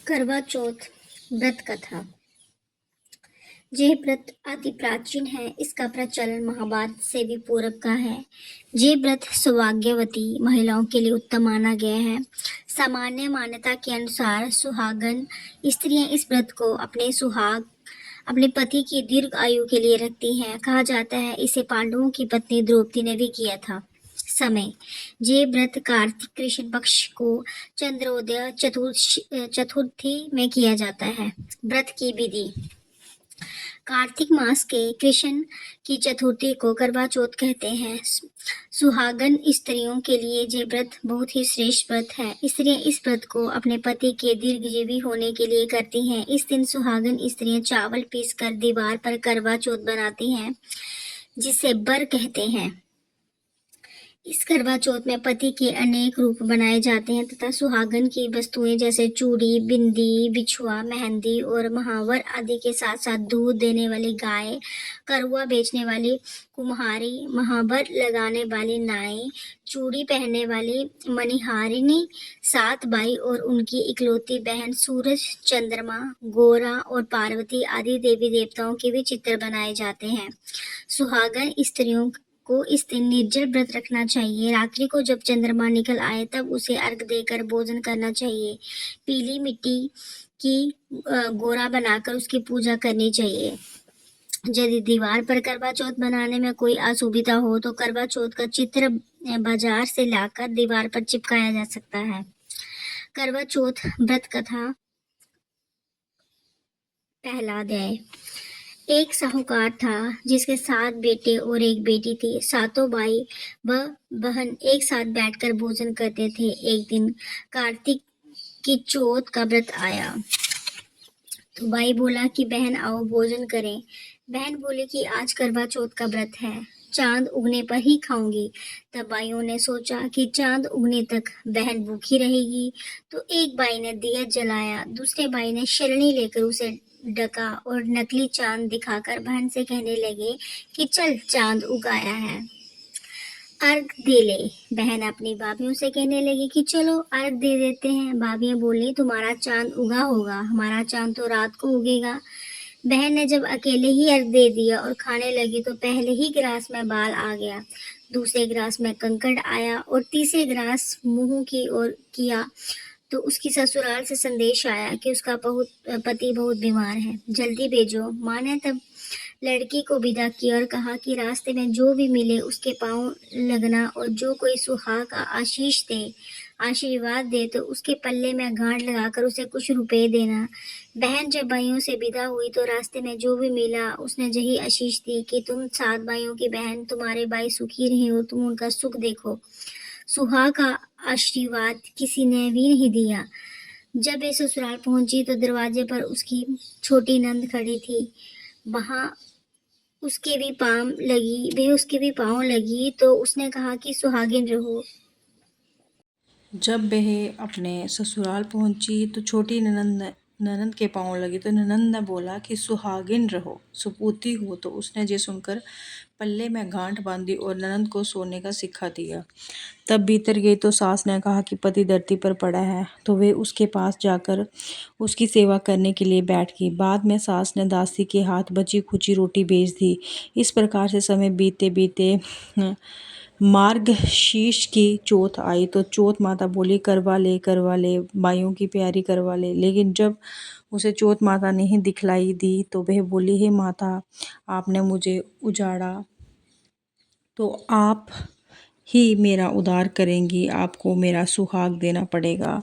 करवा चौथ व्रत कथा। यह व्रत अति प्राचीन है। इसका प्रचलन महाभारत से भी पूर्व का है। ये व्रत सौभाग्यवती महिलाओं के लिए उत्तम माना गया है। सामान्य मान्यता के अनुसार सुहागन स्त्रियां इस व्रत को अपने पति की दीर्घ आयु के लिए रखती हैं। कहा जाता है इसे पांडवों की पत्नी द्रौपदी ने भी किया था। समय: ये व्रत कार्तिक कृष्ण पक्ष को चंद्रोदय चतुर्थी में किया जाता है। व्रत की विधि: कार्तिक मास के कृष्ण की चतुर्थी को करवा चौथ कहते हैं। सुहागन स्त्रियों के लिए ये व्रत बहुत ही श्रेष्ठ व्रत है। स्त्रियां इस व्रत को अपने पति के दीर्घजीवी होने के लिए करती हैं। इस दिन सुहागन स्त्रियां चावल पीसकर दीवार पर करवा चौथ बनाती हैं, जिसे बर कहते हैं। इस करवा चौथ में पति के अनेक रूप बनाए जाते हैं तथा सुहागन की वस्तुएं जैसे चूड़ी, बिंदी, बिछुआ, मेहंदी और महावर आदि के साथ साथ दूध देने वाली गाय, करुआ बेचने वाली कुम्हारी, महावर लगाने वाली नाई, चूड़ी पहनने वाली मणिहारिणी, 7 बाई और उनकी इकलौती बहन, सूरज, चंद्रमा, गोरा और पार्वती आदि देवी देवताओं के भी चित्र बनाए जाते हैं। सुहागन स्त्रियों को इस दिन निर्जल व्रत रखना चाहिए। रात्रि को जब चंद्रमा निकल आए तब उसे अर्घ्य देकर भोजन करना चाहिए। पीली मिट्टी की गोरा बनाकर उसकी पूजा करनी चाहिए। यदि दीवार पर करवा चौथ बनाने में कोई असुविधा हो तो करवा चौथ का चित्र बाजार से लाकर दीवार पर चिपकाया जा सकता है। करवा चौथ व्रत कथा। पहला अध्याय। एक साहूकार था जिसके 7 बेटे और 1 बेटी थी। सातों भाई व बहन एक साथ बैठकर भोजन करते थे। एक दिन कार्तिक की चौथ का व्रत आया तो भाई बोला कि बहन आओ भोजन करें। बहन बोली कि आज करवा चौथ का व्रत है, चांद उगने पर ही खाऊंगी। तब भाइयों ने सोचा कि चांद उगने तक बहन भूखी रहेगी, तो एक भाई ने दिया जलाया, दूसरे भाई ने छलनी लेकर उसे ढका और नकली चांद दिखाकर बहन से कहने लगे कि चल चांद उगाया है, अर्घ दे ले। बहन अपनी भाभियों से कहने लगी कि चलो अर्घ दे देते हैं। भाभियां बोली तुम्हारा चांद उगा होगा, हमारा चांद तो रात को उगेगा। बहन ने जब अकेले ही अर्घ दे दिया और खाने लगी तो पहले ही गिलास में बाल आ गया, दूसरे गिलास में कंकड़ आया और तीसरे गिलास मुंह की ओर किया तो उसकी ससुराल से संदेश आया कि उसका पति बहुत बीमार है, जल्दी भेजो। माँ ने तब लड़की को विदा किया और कहा कि रास्ते में जो भी मिले उसके पांव लगना और जो कोई सुहाग का आशीर्वाद दे तो उसके पल्ले में गांठ लगाकर उसे कुछ रुपए देना। बहन जब भाइयों से विदा हुई तो रास्ते में जो भी मिला उसने यही आशीष दी कि तुम 7 भाइयों की बहन, तुम्हारे भाई सुखी रहे हो, तुम उनका सुख देखो। सुहाग का आशीर्वाद किसी ने भी नहीं दिया। जब वे ससुराल पहुंची तो दरवाजे पर उसकी छोटी नंद खड़ी थी। वहां उसके भी पाँव लगी तो उसने कहा कि सुहागिन रहो। जब वह अपने ससुराल पहुंची तो छोटी ननंद के पांव लगी तो ननंद ने बोला कि सुहागिन रहो, सुपूती हो। तो उसने ये सुनकर पल्ले में गांठ बांधी और ननंद को सोने का सिक्का दिया। तब भीतर गई तो सास ने कहा कि पति धरती पर पड़ा है, तो वे उसके पास जाकर उसकी सेवा करने के लिए बैठ गई। बाद में सास ने दासी के हाथ बची खुची रोटी भेज दी। इस प्रकार से समय बीते बीते मार्गशीर्ष की चौथ आई तो चौथ माता बोली करवा ले माइयों की प्यारी करवा ले। लेकिन जब उसे चौथ माता नहीं दिखलाई दी तो वह बोली हे माता, आपने मुझे उजाड़ा तो आप ही मेरा उद्धार करेंगी, आपको मेरा सुहाग देना पड़ेगा।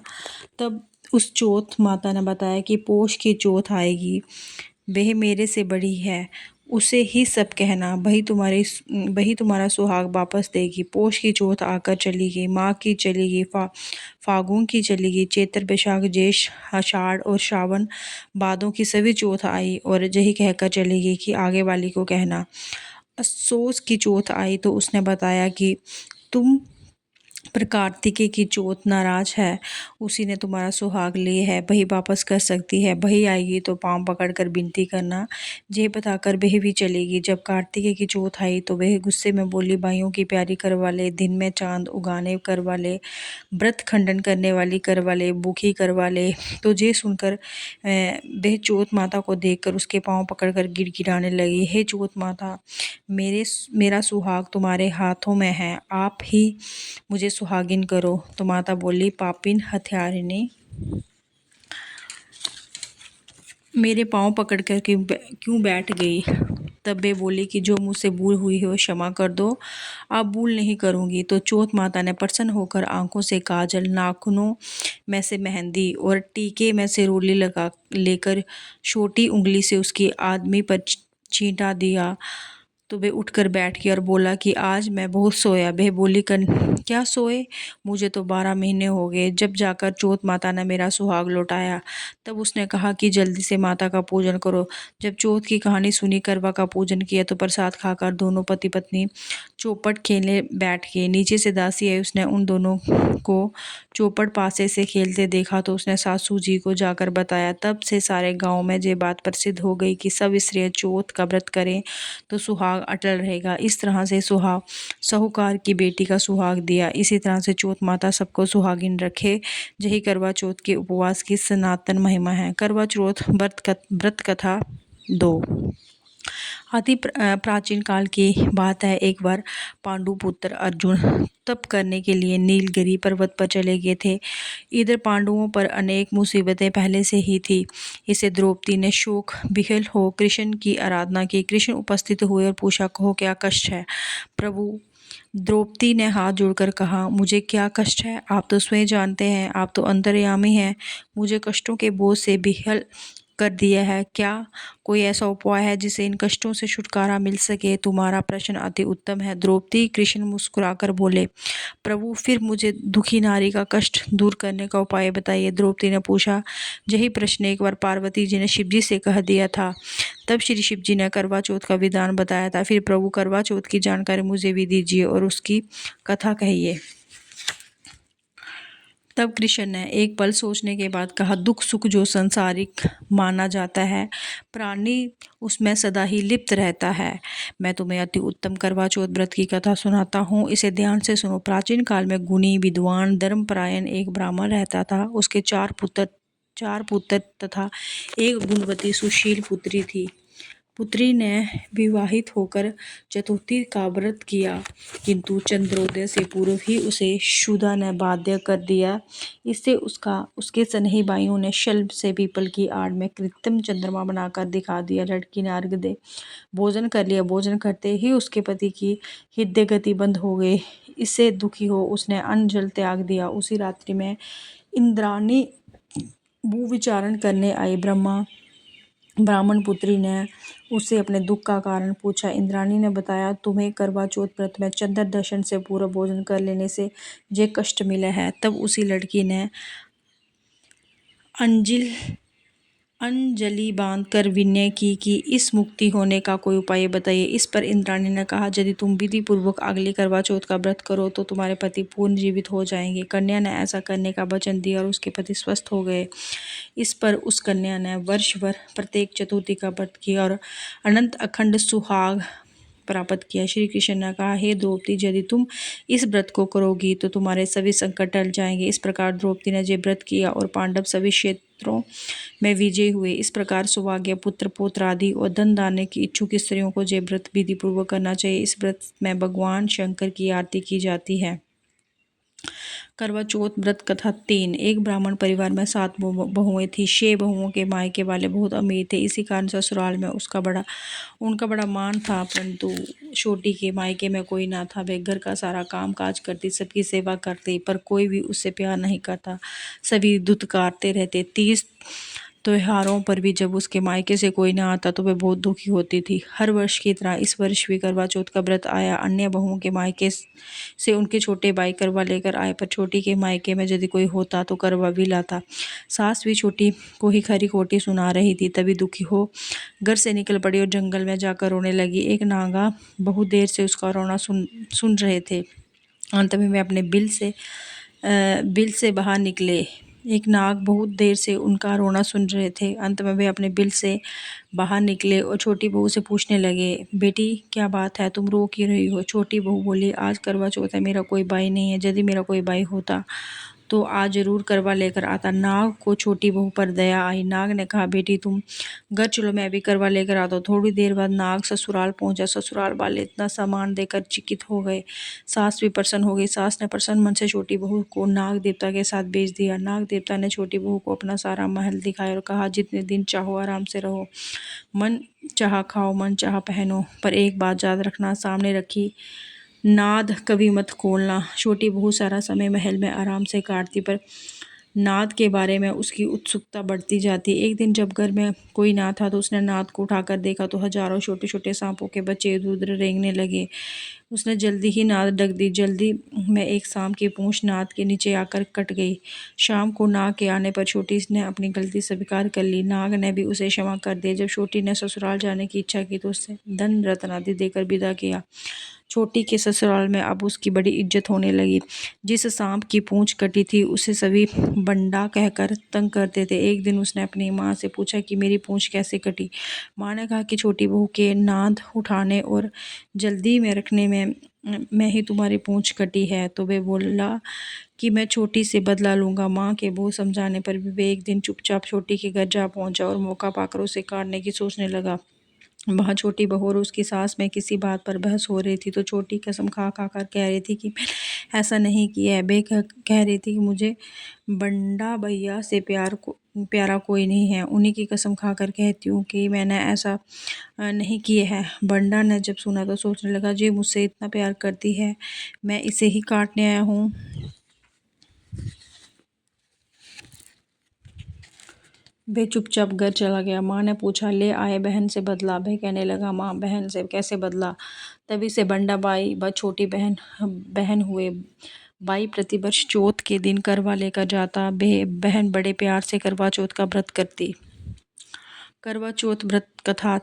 तब उस चौथ माता ने बताया कि पोष की चौथ आएगी, वह मेरे से बड़ी है, उसे ही सब कहना, वही तुम्हारा सुहाग वापस देगी। पोष की चौथ आकर चली गई, माघ की चली गई, फागुन की चली गई, चैत्र बैशाख जेठ आषाढ़ और श्रावण भादों की सभी चौथ आई और यही कहकर चली गई कि आगे वाली को कहना। असोज की चौथ आई तो उसने बताया कि तुम पर कार्तिकेय की चौथ नाराज है, उसी ने तुम्हारा सुहाग लिए है, वही वापस कर सकती है। वही आएगी तो पांव पकड़कर विनती करना, ये बताकर वह भी चलेगी। जब कार्तिकेय की चौथ आई तो वह गुस्से में बोली, भाइयों की प्यारी करवा ले, दिन में चांद उगाने करवा ले, व्रत खंडन करने वाली करवा ले, भूखी करवा ले। तो ये सुनकर वह चौथ माता को देखकर उसके पांव पकड़कर गिड़गिड़ाने लगी, हे चौथ माता, मेरा सुहाग तुम्हारे हाथों में है, आप ही मुझे सुहागिन करो। तो माता बोली, पापिन हत्यारिणी, मेरे पाँव पकड़कर क्यों बैठ गई। तब वे बोली कि जो मुझसे भूल हुई है वो क्षमा कर दो, अब भूल नहीं करूँगी। तो चौथ माता ने प्रसन्न होकर आंखों से काजल, नाखूनों में से मेहंदी और टीके में से रोली लगा लेकर छोटी उंगली से उसकी आदमी पर छींटा दिया। तो वे उठकर बैठ गया और बोला कि आज मैं बहुत सोया। वह बोली, क्या सोए, मुझे तो 12 महीने हो गए। जब जाकर चौथ माता ने मेरा सुहाग लौटाया तब उसने कहा कि जल्दी से माता का पूजन करो। जब चौथ की कहानी सुनी, करवा का पूजन किया तो प्रसाद खाकर दोनों पति पत्नी चौपट खेलने बैठ गए। नीचे से दासी आई, उसने उन दोनों को चौपट पासे से खेलते देखा तो उसने सासू जी को जाकर बताया। तब से सारे गांव में ये बात प्रसिद्ध हो गई कि सब स्त्रियां चौथ का व्रत करें तो सुहाग अटल रहेगा। इस तरह से साहूकार की बेटी का सुहाग दिया। इसी तरह से चौथ माता सबको सुहागिन रखे। यही करवा चौथ के उपवास की सनातन महिमा है। करवा चौथ व्रत कथा 2। अति प्राचीन काल की बात है। एक बार पांडु पुत्र अर्जुन तप करने के लिए नीलगिरी पर्वत पर चले गए थे। इधर पांडवों पर अनेक मुसीबतें पहले से ही थी। इसे द्रौपदी ने शोक विह्वल हो कृष्ण की आराधना की। कृष्ण उपस्थित हुए और पूछा, कहो क्या कष्ट है। प्रभु, द्रौपदी ने हाथ जोड़कर कहा, मुझे क्या कष्ट है, आप तो स्वयं जानते हैं, आप तो अंतर्यामी हैं। मुझे कष्टों के बोझ से विह्वल कर दिया है। क्या कोई ऐसा उपाय है जिससे इन कष्टों से छुटकारा मिल सके। तुम्हारा प्रश्न अति उत्तम है। द्रौपदी कृष्ण मुस्कुराकर बोले, प्रभु, फिर मुझे दुखी नारी का कष्ट दूर करने का उपाय बताइए। द्रौपदी ने पूछा, यही प्रश्न एक बार पार्वती जी ने शिव जी से कह दिया था। तब श्री शिव जी ने करवा चौथ का विधान बताया था। फिर प्रभु, करवा चौथ की जानकारी मुझे भी दीजिए और उसकी कथा कहिए। तब कृष्ण ने एक पल सोचने के बाद कहा, दुख सुख जो संसारिक माना जाता है, प्राणी उसमें सदा ही लिप्त रहता है। मैं तुम्हें अति उत्तम करवा चौथ व्रत की कथा सुनाता हूँ, इसे ध्यान से सुनो। प्राचीन काल में गुणी, विद्वान, धर्मपरायण एक ब्राह्मण रहता था। उसके चार पुत्र तथा एक गुणवती सुशील पुत्री थी। पुत्री ने विवाहित होकर चतुर्थी का व्रत किया, किंतु चंद्रोदय से पूर्व ही उसे शुदा ने बाध्य कर दिया। इससे उसके स्नेही भाइयों ने शल्ब से पीपल की आड़ में कृत्रिम चंद्रमा बनाकर दिखा दिया। लड़की ने अर्घ दे भोजन कर लिया। भोजन करते ही उसके पति की हृदय गति बंद हो गई। इससे दुखी हो उसने अन्न जल त्याग दिया। उसी रात्रि में इंद्राणी भूविचारण करने आई। ब्राह्मण पुत्री ने उससे अपने दुख का कारण पूछा। इंद्राणी ने बताया, तुम्हें करवा चौथ व्रत में चंद्र दर्शन से पूर्व भोजन कर लेने से ये कष्ट मिला है। तब उसी लड़की ने अंजलि बांधकर विनय की कि इस मुक्ति होने का कोई उपाय बताइए। इस पर इंद्राणी ने कहा, यदि तुम विधि पूर्वक अगली करवा चौथ का व्रत करो तो तुम्हारे पति पूर्ण जीवित हो जाएंगे। कन्या ने ऐसा करने का वचन दिया और उसके पति स्वस्थ हो गए। इस पर उस कन्या ने वर्ष भर प्रत्येक चतुर्थी का व्रत किया और अनंत अखंड सुहाग प्राप्त किया। श्री कृष्ण ने कहा, हे द्रौपदी, यदि तुम इस व्रत को करोगी तो तुम्हारे सभी संकट टल जाएंगे। इस प्रकार द्रौपदी ने ये व्रत किया और पांडव सभी क्षेत्रों में विजयी हुए। इस प्रकार सौभाग्य, पुत्र, पौत्र आदि और धन दाने की इच्छुक स्त्रियों को ये व्रत विधि पूर्वक करना चाहिए। इस व्रत में भगवान शंकर की आरती की जाती है। करवा चौथ व्रत कथा 3। एक ब्राह्मण परिवार में 7 बहुएं थी। 6 बहुओं के मायके वाले बहुत अमीर थे। इसी कारण ससुराल में उनका बड़ा मान था, परंतु छोटी के मायके में कोई ना था। वे घर का सारा काम काज करती, सबकी सेवा करती, पर कोई भी उससे प्यार नहीं करता। सभी धुतकारते रहते। 30 त्योहारों पर भी जब उसके मायके से कोई ना आता तो वह बहुत दुखी होती थी। हर वर्ष की तरह इस वर्ष भी करवा चौथ का व्रत आया। अन्य बहुओं के मायके से उनके छोटे भाई करवा लेकर आए, पर छोटी के मायके में यदि कोई होता तो करवा भी लाता। सास भी छोटी को ही खरी खोटी सुना रही थी। तभी दुखी हो घर से निकल पड़ी और जंगल में जाकर रोने लगी। एक नागा बहुत देर से उसका रोना सुन रहे थे। अंत में वे अपने बिल से बाहर निकले। एक नाग बहुत देर से उनका रोना सुन रहे थे। अंत में वे अपने बिल से बाहर निकले और छोटी बहू से पूछने लगे, बेटी क्या बात है, तुम रो क्यों रही हो? छोटी बहू बोली, आज करवा चौथ है, मेरा कोई भाई नहीं है। यदि मेरा कोई भाई होता तो आज जरूर करवा लेकर आता। नाग को छोटी बहू पर दया आई। नाग ने कहा, बेटी तुम घर चलो, मैं भी करवा लेकर आता हूँ। थोड़ी देर बाद नाग ससुराल पहुंचा। ससुराल वाले इतना सामान देकर चकित हो गए। सास भी प्रसन्न हो गई। सास ने प्रसन्न मन से छोटी बहू को नाग देवता के साथ भेज दिया। नाग देवता ने छोटी बहू को अपना सारा महल दिखाया और कहा, जितने दिन चाहो आराम से रहो, मन चाहा खाओ, मन चाहा पहनो, पर एक बात याद रखना, सामने रखी नाद कभी मत खोलना। छोटी बहू सारा समय महल में आराम से काटती, पर नाद के बारे में उसकी उत्सुकता बढ़ती जाती। एक दिन जब घर में कोई ना था तो उसने नाद को उठाकर देखा तो हजारों छोटे छोटे सांपों के बच्चे इधर उधर रेंगने लगे। उसने जल्दी ही नाद ढक दी। जल्दी में एक सांप की पूंछ नाद के नीचे आकर कट गई। शाम को नाग के आने पर छोटी ने अपनी गलती स्वीकार कर ली। नाग ने भी उसे क्षमा कर दिया। जब छोटी ने ससुराल जाने की इच्छा की तो उससे धन रत्न आदि देकर विदा किया। छोटी के ससुराल में अब उसकी बड़ी इज्जत होने लगी। जिस सांप की पूंछ कटी थी उसे सभी बंडा कहकर तंग करते थे। एक दिन उसने अपनी माँ से पूछा कि मेरी पूंछ कैसे कटी। माँ ने कहा कि छोटी बहू के नाद उठाने और जल्दी में रखने में ही तुम्हारी पूंछ कटी है। तो वे बोला कि मैं छोटी से बदला लूँगा। माँ के बहुत समझाने पर भी वे एक दिन चुपचाप छोटी के घर जा पहुँचा और मौका पाकर उसे काटने की सोचने लगा। वहाँ छोटी बहू और उसकी सास में किसी बात पर बहस हो रही थी तो छोटी कसम खा खा कर कह रही थी कि मैंने ऐसा नहीं किया है। कह रही थी कि मुझे बंडा भैया से प्यारा कोई नहीं है। उन्हीं की कसम खा कर कहती हूँ कि मैंने ऐसा नहीं किया है। बंडा ने जब सुना तो सोचने लगा, जी मुझसे इतना प्यार करती है, मैं इसे ही काटने आया हूँ। वे चुपचाप घर चला गया। माँ ने पूछा, ले आए बहन से बदला? वह कहने लगा, माँ बहन से कैसे बदला? तभी से बंडा बाई व छोटी बहन बहन हुए। बाई प्रतिवर्ष चौथ के दिन करवा लेकर जाता। बहन बड़े प्यार से करवा चौथ का व्रत करती। करवा चौथ व्रत कथा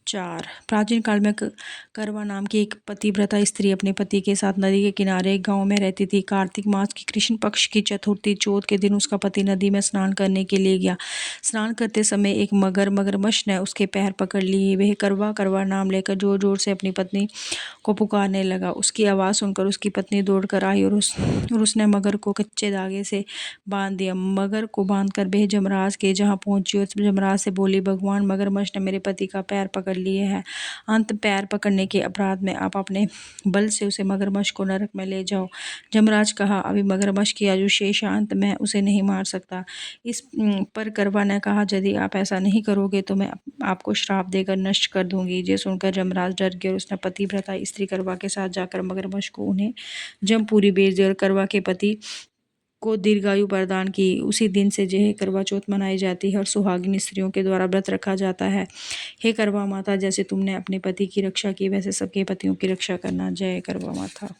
4। प्राचीन काल में करवा नाम की एक पतिव्रता स्त्री अपने पति के साथ नदी के किनारे एक गांव में रहती थी। कार्तिक मास की कृष्ण पक्ष की चतुर्थी चौथ के दिन उसका पति नदी में स्नान करने के लिए गया। स्नान करते समय एक मगरमच्छ ने उसके पैर पकड़ लिए। वह करवा करवा नाम लेकर जोर जोर से अपनी पत्नी को पुकारने लगा। उसकी आवाज़ सुनकर उसकी पत्नी दौड़कर आई और उसने मगर को कच्चे धागे से बांध दिया। मगर को बांधकर वह जमराज के जहाँ पहुंची और जमराज से बोली, भगवान मगरमच्छ ने मेरे पति का पैर पकड़ लिए है। अंत पैर पकड़ने के अपराध में आप अपने बल से उसे मगरमच्छ को नरक में ले जाओ। जमराज कहा, अभी मगरमच्छ की आयु शेष है, अंत मैं उसे नहीं मार सकता। इस पर करवा ने कहा, यदि आप ऐसा नहीं करोगे तो मैं आपको श्राप देकर नष्ट कर दूंगी। ये सुनकर जमराज डर गया और उसने पतिव्रता स्त्री करवा के साथ जाकर मगरमच्छ को उन्हें जमपूरी बेच दी और करवा के पति को दीर्घायु प्रदान की। उसी दिन से यह करवा चौथ मनाई जाती है और सुहागिन स्त्रियों के द्वारा व्रत रखा जाता है। हे करवा माता, जैसे तुमने अपने पति की रक्षा की वैसे सबके पतियों की रक्षा करना। जय करवा माता।